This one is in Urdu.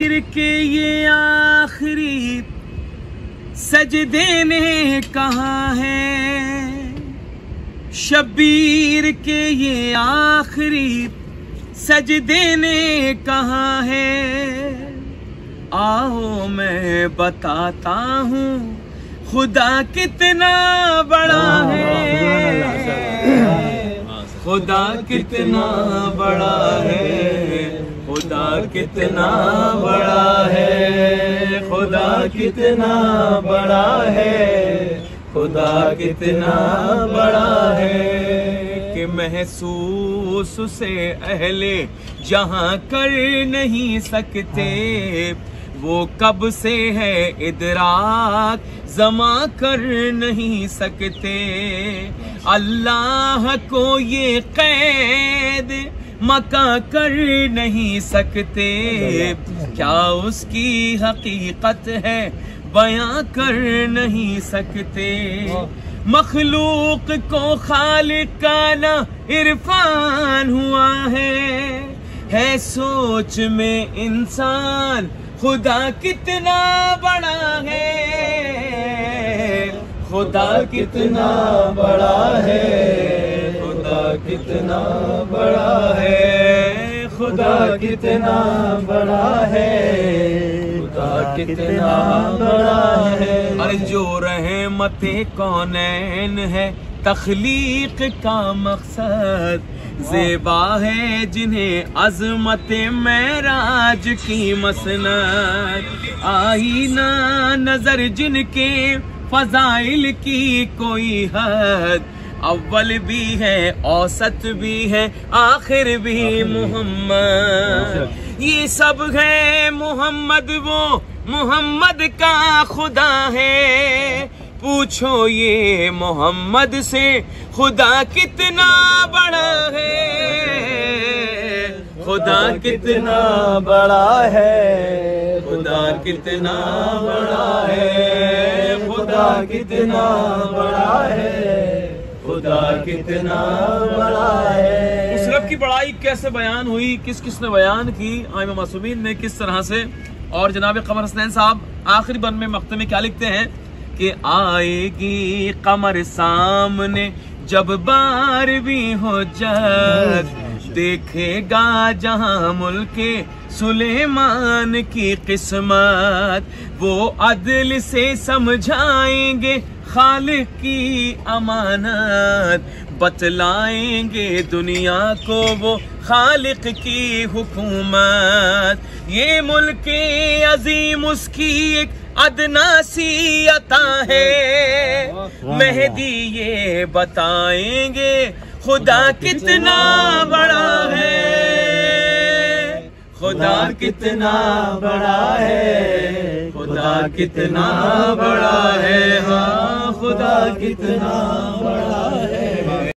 کے یہ آخری سجدے نے کہاں ہے، شبیر کے یہ آخری سجدے نے کہاں ہے، آؤ میں بتاتا ہوں خدا کتنا بڑا ہے، خدا کتنا بڑا ہے، خدا کتنا بڑا ہے، خدا کتنا بڑا ہے، خدا کتنا بڑا ہے کہ محسوس سے اہل جہاں کر نہیں سکتے، وہ کب سے ہے ادراک زماں کر نہیں سکتے، اللہ کو یہ قید مکہ کر نہیں سکتے، کیا اس کی حقیقت ہے بیاں کر نہیں سکتے، مخلوق کو خالق کا نہ عرفان ہوا ہے سوچ میں انسان خدا کتنا بڑا ہے، خدا کتنا بڑا ہے، خدا کتنا بڑا ہے، خدا کتنا بڑا ہے، خدا کتنا بڑا ہے، ارے جو رحمت کونین ہے تخلیق کا مقصد، زیبا ہے جنہیں عظمت معراج کی مسند، آئینہ نظر جن کے فضائل کی کوئی حد، اول بھی ہے اوسط بھی ہے آخر بھی محمد، یہ سب ہے محمد، وہ محمد کا خدا ہے، پوچھو یہ محمد سے خدا کتنا بڑا ہے، خدا کتنا بڑا ہے، خدا کتنا بڑا ہے، خدا کتنا بڑا ہے، خدا کتنا بڑا ہے۔ اس رب کی بڑائی کیسے بیان ہوئی، کس کس نے بیان کی، ائمہ معصومین نے کس طرح سے، اور جناب قمر حسنین صاحب آخری بند میں مقطع میں کیا لکھتے ہیں کہ آئے گی قمر سامنے جب بار بھی ہو جد، دیکھے گا جہاں ملک سلیمان کی قسمت، وہ عدل سے سمجھائیں گے خالق کی امانت، بتلائیں گے دنیا کو وہ خالق کی حکومت، یہ ملک عظیم اس کی ایک ادنا سی عطا ہے، مہدی یہ بتائیں گے خدا کتنا بڑا ہے، خدا کتنا بڑا ہے، خدا کتنا بڑا ہے، ہاں خدا کتنا بڑا ہے۔